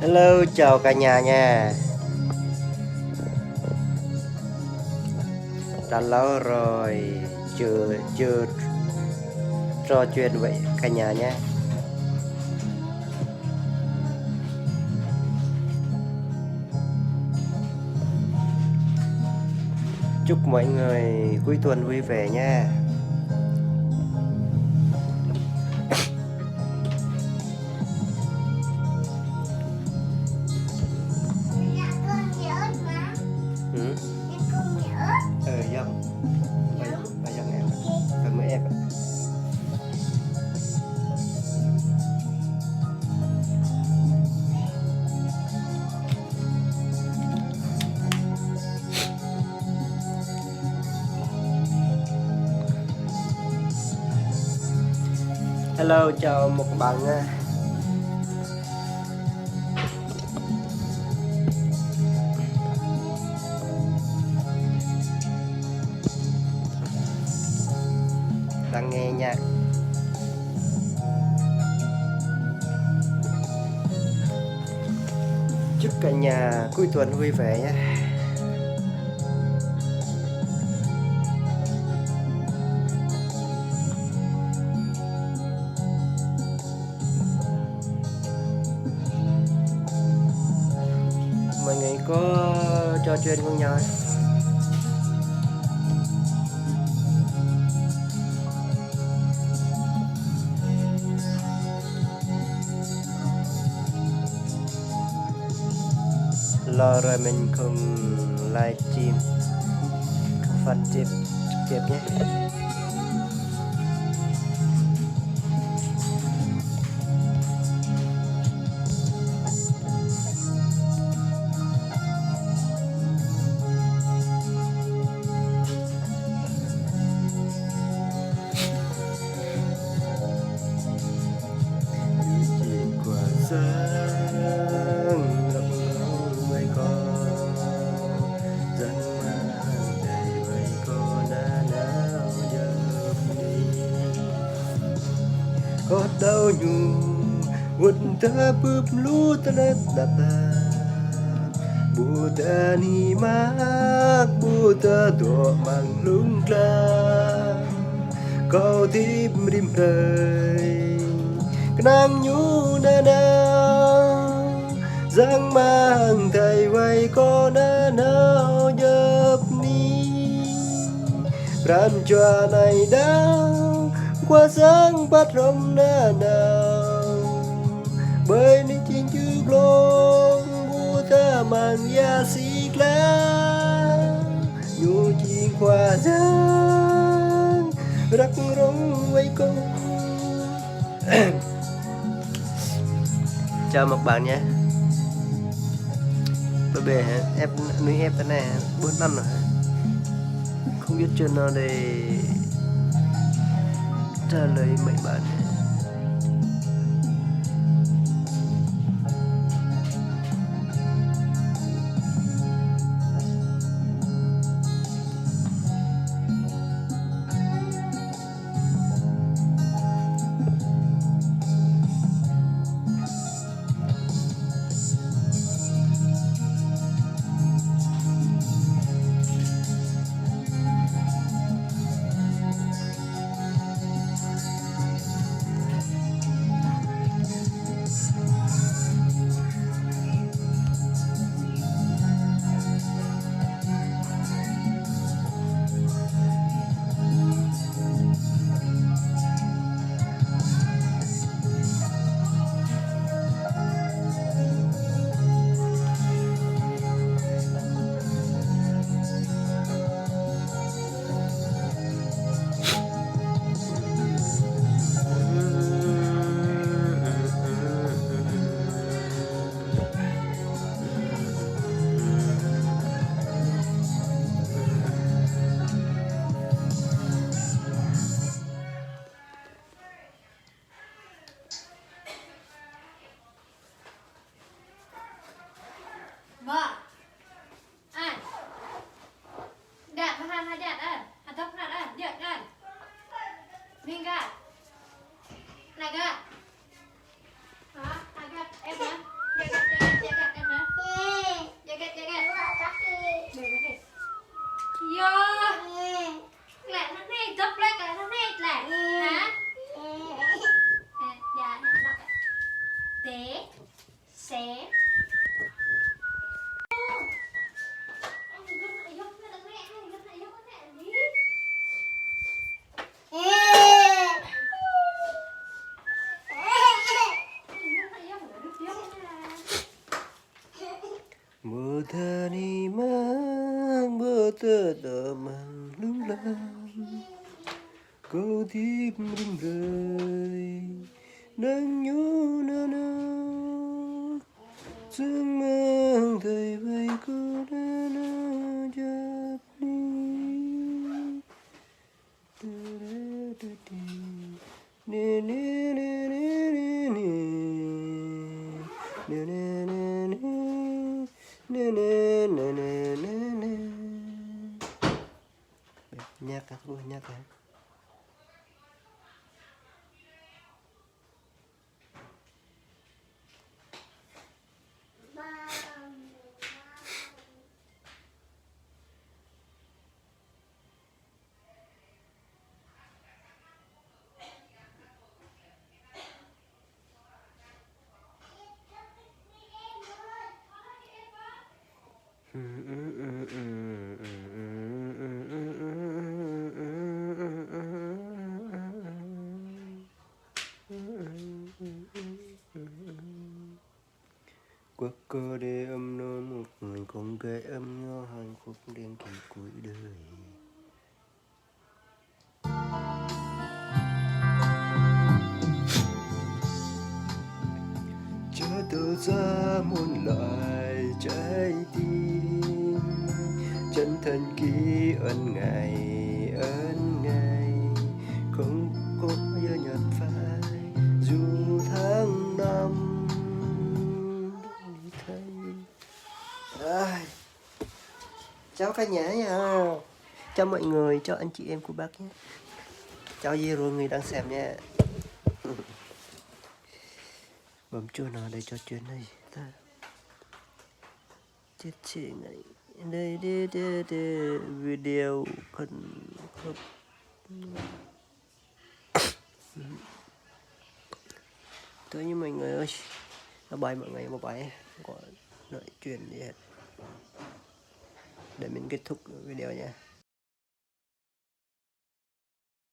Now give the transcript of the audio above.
Hello, chào cả nhà nha. Đã lâu rồi chưa chưa trò chuyện với cả nhà nhé. Chúc mọi người cuối tuần vui vẻ nha. Ừ. Dòng bây giờ em phải mới em. Hello, chào một bạn nha. Đang nghe nha. Chúc cả nhà cuối tuần vui vẻ nhé. Mọi người có trò chuyện cùng nhau. Lo rồi mình cùng livestream phát trực tiếp nhé. Có đau nhung một ta bướp lú ta lết đạp bu ta ni mát bu ta đổ mang lung la kau tim rim rơi nang nhu na na giang mang thầy vay có na nào dập ni ran cho này đau qua sáng bắt rong na nào bởi những chuyện trước lông bu ta mang ya xích lá nhu chuyện qua giang rắc rong vây câu. Chào một bạn nhé. Bữa bề em nuôi em thế này 4 năm rồi, không biết chuyện nào để trả lời mấy bạn. tơ tơ màng lung lam câu thiếp rinh rơi nắng nhú nơ nơ sương mang thầy vây cô nơ nơ chợt đi nè nè nè nè nè nè nè nè nè nè nè nè nè nè nhạc à thôi nhạc à quất cơ để âm nói một người con gái âm nho hạnh phúc đen kỳ cuối đời chớ tỏ ra muôn loại trái tim chân thành ký ân ngày không có giờ nhạt phai dù tháng năm đi thấy chào cả nhà nha, chào mọi người, chào anh chị em của bác nhé, chào Zero người đang xem nha. Bấm chuông nào để cho chuyến này ta chết chị này đây video cần không tới như mọi người ơi, nó bài mọi người một bài có nói chuyện gì hết để mình kết thúc video nha.